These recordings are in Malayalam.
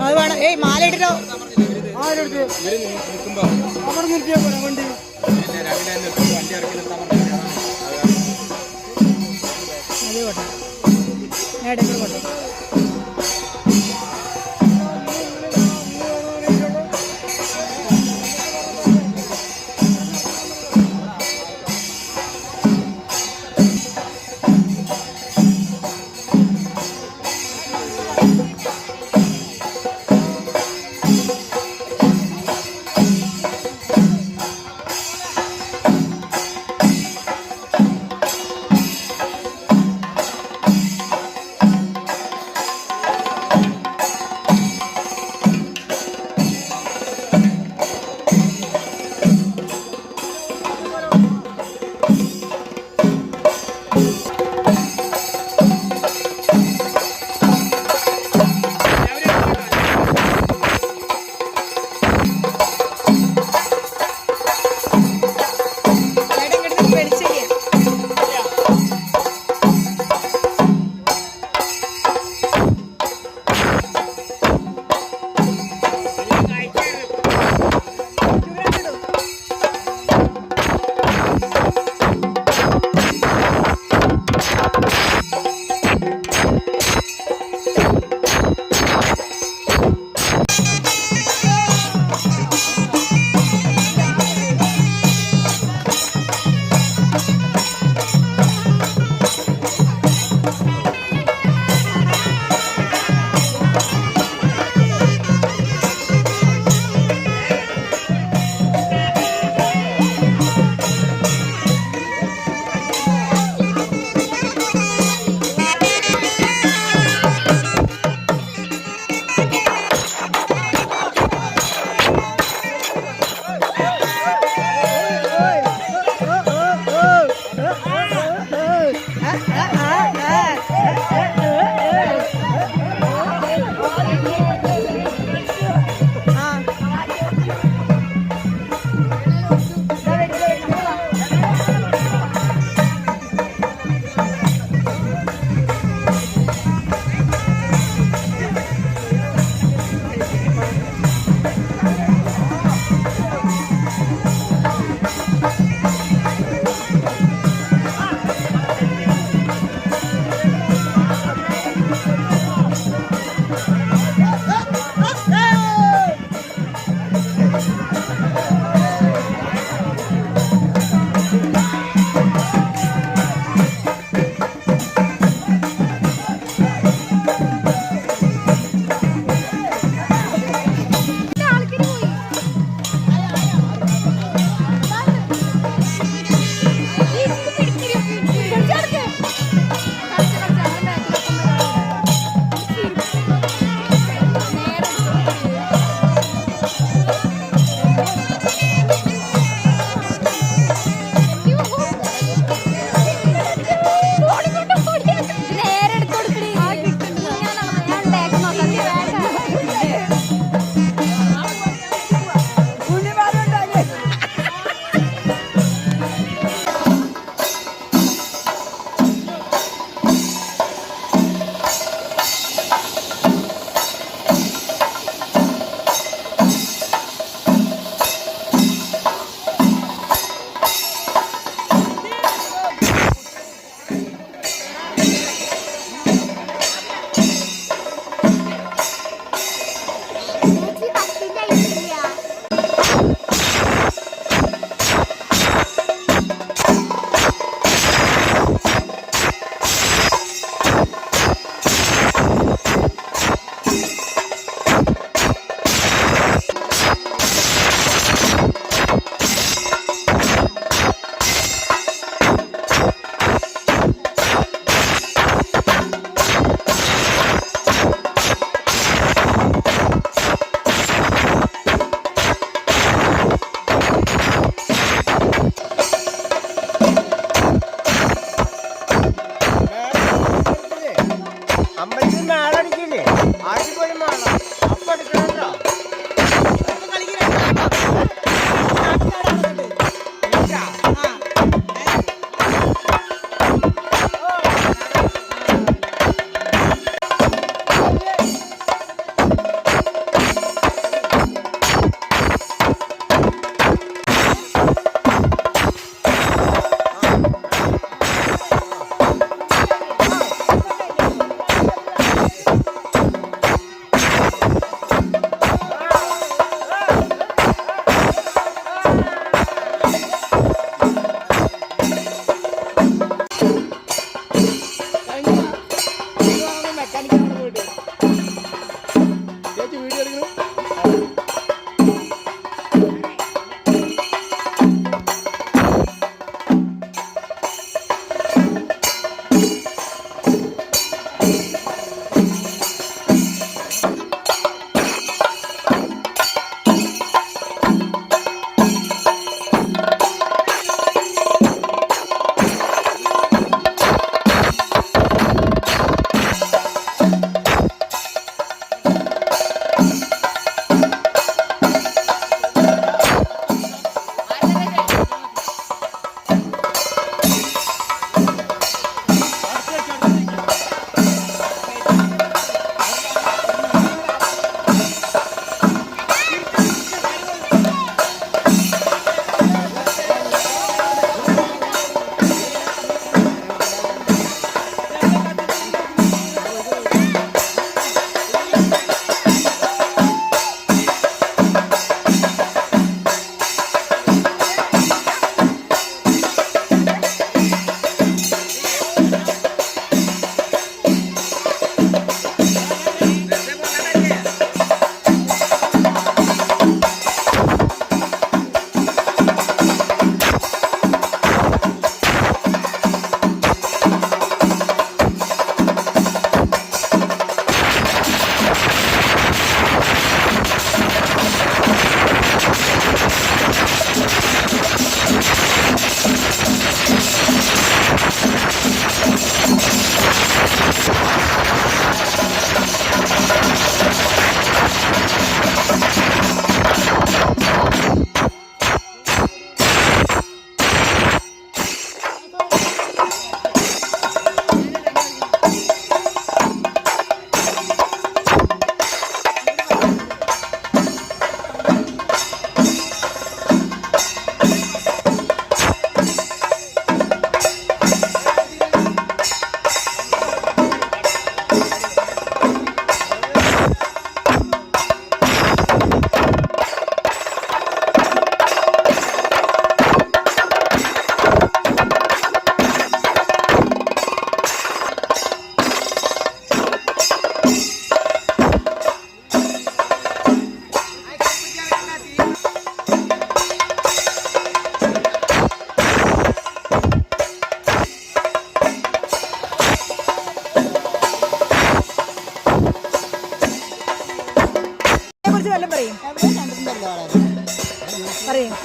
അത് വേണം. ഏയ് മാല ഇട്ടോ അവിടെ നിർത്തിയാ പോരാ വണ്ടി. അത് പോട്ടെ, ഞാൻ ഇടയ്ക്കൂടെ പോട്ടെ. കളിക്കാൻ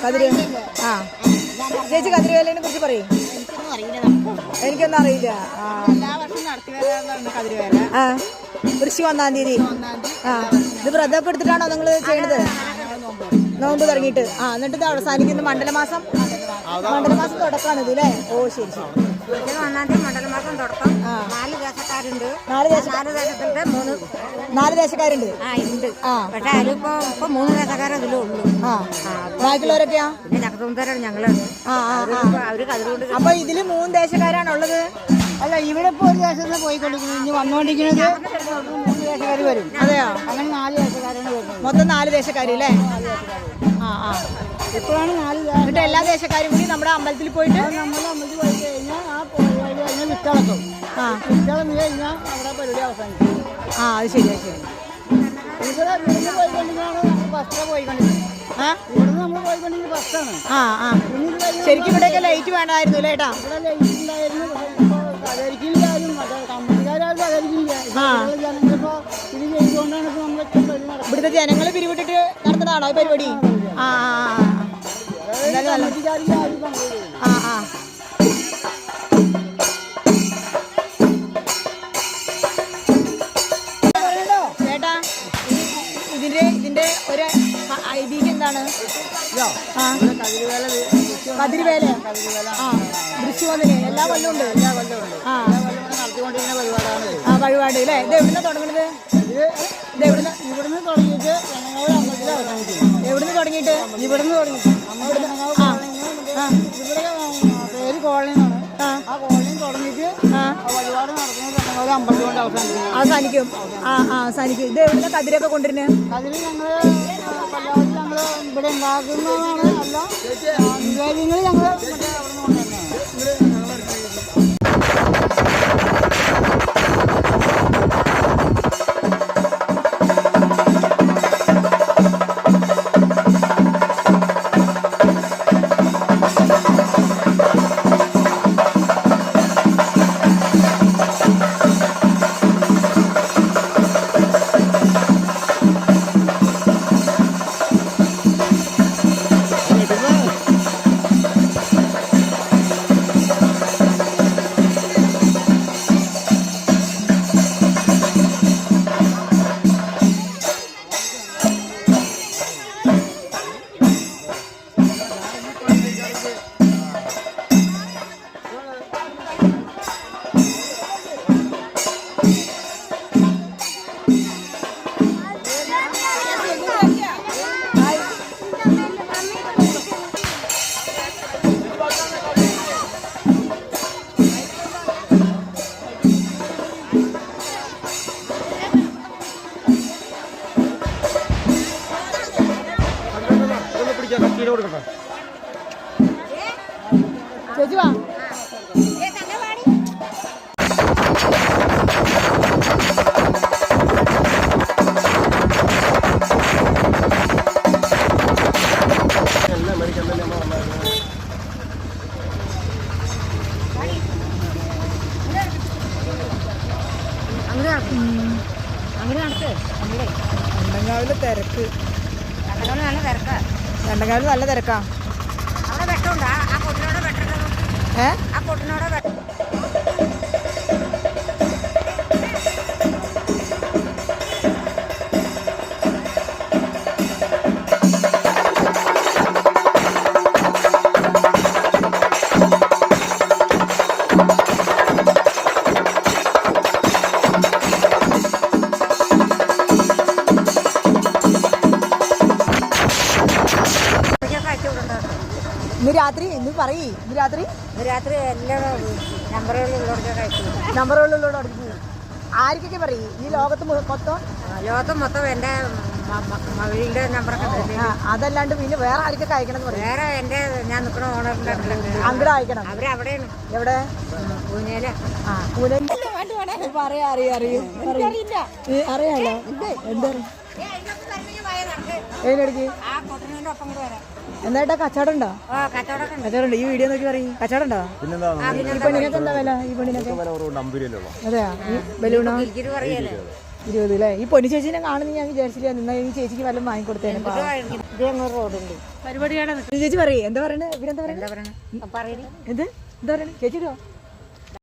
കതിര് ആ ചേച്ചി കതിരുവേലിനെ കുറിച്ച് പറയും. എനിക്കൊന്നും അറിയില്ല. ആ വൃശ്ചികം 1-ാം തീയതി. ആ ഇത് വ്രതമൊക്കെ എടുത്തിട്ടാണോ നിങ്ങൾ ചെയ്യണത്? നോമ്പ് തുടങ്ങിയിട്ട്. ആ എന്നിട്ട് ഇത് അവസാനിക്കുന്ന മണ്ഡലമാസം തുടക്കമാണ് ഇത് അല്ലേ? ഓ ശരി ശരി. 1-ാം തീയതി മണ്ഡലമാസം തുടക്കം. 4 ദേശക്കാരുണ്ട്. 4 ദേശക്കാരുണ്ട്. പക്ഷെ അതിലിപ്പോ 3 ദേശക്കാരെ അതിലേ ഉള്ളൂ. ബാക്കിയുള്ളവരൊക്കെയാ ചക്കത്തുമ്പരാണ് ഞങ്ങള്. അവര് കതിരുകൊണ്ട്. അപ്പൊ ഇതില് 3 ദേശക്കാരാണുള്ളത്. അല്ല ഇവിടെ ഇപ്പൊ ഒരു ദേശത്ത് പോയിക്കൊണ്ടിരിക്കുന്നത്. ഇനി വന്നുകൊണ്ടിരിക്കുന്നത് 3 ദേശക്കാര് വരും. അതെയോ? അങ്ങനെ 4 ദേശക്കാരാണ് വരുന്നത്. മൊത്തം 4 ദേശക്കാര് അല്ലേ? ആ ആ ഇപ്പോഴാണ് 4 എന്നിട്ട് എല്ലാ ദേശക്കാരും കൂടി നമ്മുടെ അമ്പലത്തിൽ പോയിട്ട് നമ്മൾ അമ്പലത്തിൽ പോയി കഴിഞ്ഞാൽ ആ പോയി കഴിഞ്ഞാൽ വിത്തളക്കും. വിത്തളന്ന് കഴിഞ്ഞാൽ അവിടെ പരിപാടി അവസാനിക്കും. ആ അത് ശരി ശരി. ഇവിടെ പോയിക്കൊണ്ടിരിക്കുകയാണ് ബസ്റ്റാണ് പോയിക്കൊണ്ടിരിക്കുന്നത്. ഇവിടുന്ന് നമ്മൾ പോയിക്കൊണ്ടിരിക്കുന്നത് ബസ്സാണ്. ആ ആ ശരിക്കും ഇവിടെയൊക്കെ ലൈറ്റ് വേണമായിരുന്നു അല്ലേ ഏട്ടാ? ഇവിടെ ലൈറ്റ് ഉണ്ടായിരുന്നു. സഹകരിക്കില്ലാരും കമ്പനിക്കാരും സഹകരിക്കില്ല. ജനങ്ങളിപ്പോ ഇത് ചെയ്തുകൊണ്ടാണ് ഇപ്പൊ നമ്മളൊക്കെ നടക്കുന്നത്. ഇവിടുത്തെ ജനങ്ങൾ പിരിവിട്ടിട്ട് നടത്തുന്നതാണോ ഈ പരിപാടി? ആ ആ ആ ചേട്ടാ ഇതിന്റെ ഒരു ഐതിഹ്യം എന്താണ്? കതിരുവേല. ആ വൃശ്ചികത്തിന് എല്ലാ കൊല്ലവും ഉണ്ട്. ആ നടത്തിക്കൊണ്ടിരിക്കുന്ന പരിപാടിയാണ്. ആ വഴിപാട് അല്ലേ? ഇത് എവിടുന്ന തുടങ്ങുന്നത്? ഇവിടുന്ന് തുടങ്ങിയിട്ട് അമ്പലത്തിൽ അവസാനിക്കും. എവിടുന്ന് തുടങ്ങിയിട്ട്? ഇവിടുന്ന് തുടങ്ങി ഇവിടെ പേര് കോളനി എന്നാണ്. ആ കോളനി തുടങ്ങിയിട്ട് വഴിപാട് നടത്തുന്നത് അമ്പലത്തിൽ കൊണ്ട് അവസാനിക്കും. ആ ആ അവസാനിക്കും. ഇത് എവിടുന്ന കതിരൊക്കെ കൊണ്ടുവരുന്നത്? അതിൽ ഞങ്ങള് പല്ലാവത്തിൽ ഞങ്ങള് ഇവിടെ ഉണ്ടാക്കുന്നതാണ്. അല്ല നിവേദ്യങ്ങൾ ഞങ്ങള് മറ്റേ അവിടെ നിന്ന് കൊണ്ടുവരുന്നതാണ്. ചേച്ചി വാ. രണ്ടങ്കാവിലെ തിരക്ക്. രണ്ടങ്കാവിൽ നല്ല തിരക്കാ. ആ പൊട്ടിനോടെ ഇന്ന് പറയ്. ഇന്ന് രാത്രി എല്ലാ നമ്പറുകളിലുള്ളവർക്ക് കഴിച്ചു. നമ്പറുകളിലുള്ളവർ ആർക്കൊക്കെ പറയും? ഈ ലോകത്ത് മൊത്തം എൻ്റെ മകളുടെ നമ്പറൊക്കെ അതല്ലാണ്ട് പിന്നെ വേറെ ആർക്കൊക്കെ അയക്കണം? വേറെ എൻ്റെ ഞാൻ നിൽക്കുന്ന ഓണറിൻ്റെ അങ്ങോട്ട് അയക്കണം. അവരവിടെയാണ്. എവിടെ? പൂനെയില്. ആ പൂനെയിൽ അറിയാം. അറിയാലോ. എന്താ ഏതിനടുക്ക്? എന്താ കച്ചവടം ഉണ്ടോ? കച്ചവടം. ഈ വീഡിയോ നോക്കി പറയും. കച്ചവടം ഉണ്ടോ? ഈ പെണ്ണിനൊക്കെ എന്താ വില? ഈ പെണ്ണിനൊക്കെ അതെയാ? ഈ ബലൂണോ? 20 അല്ലേ? ഈ പൊന്നു ചേച്ചീനെ കാണുന്ന ഞാൻ വിചാരിച്ചില്ല. നിന്നാ ഈ ചേച്ചിക്ക് വല്ലതും വാങ്ങിക്കൊടുത്തേനെ. റോഡുണ്ട് ചേച്ചി പറയേ, എന്താ പറയണേ? ഇവിടെ എന്താ പറയണേ? എന്ത് എന്താ പറയണേ? ചേച്ചിയോ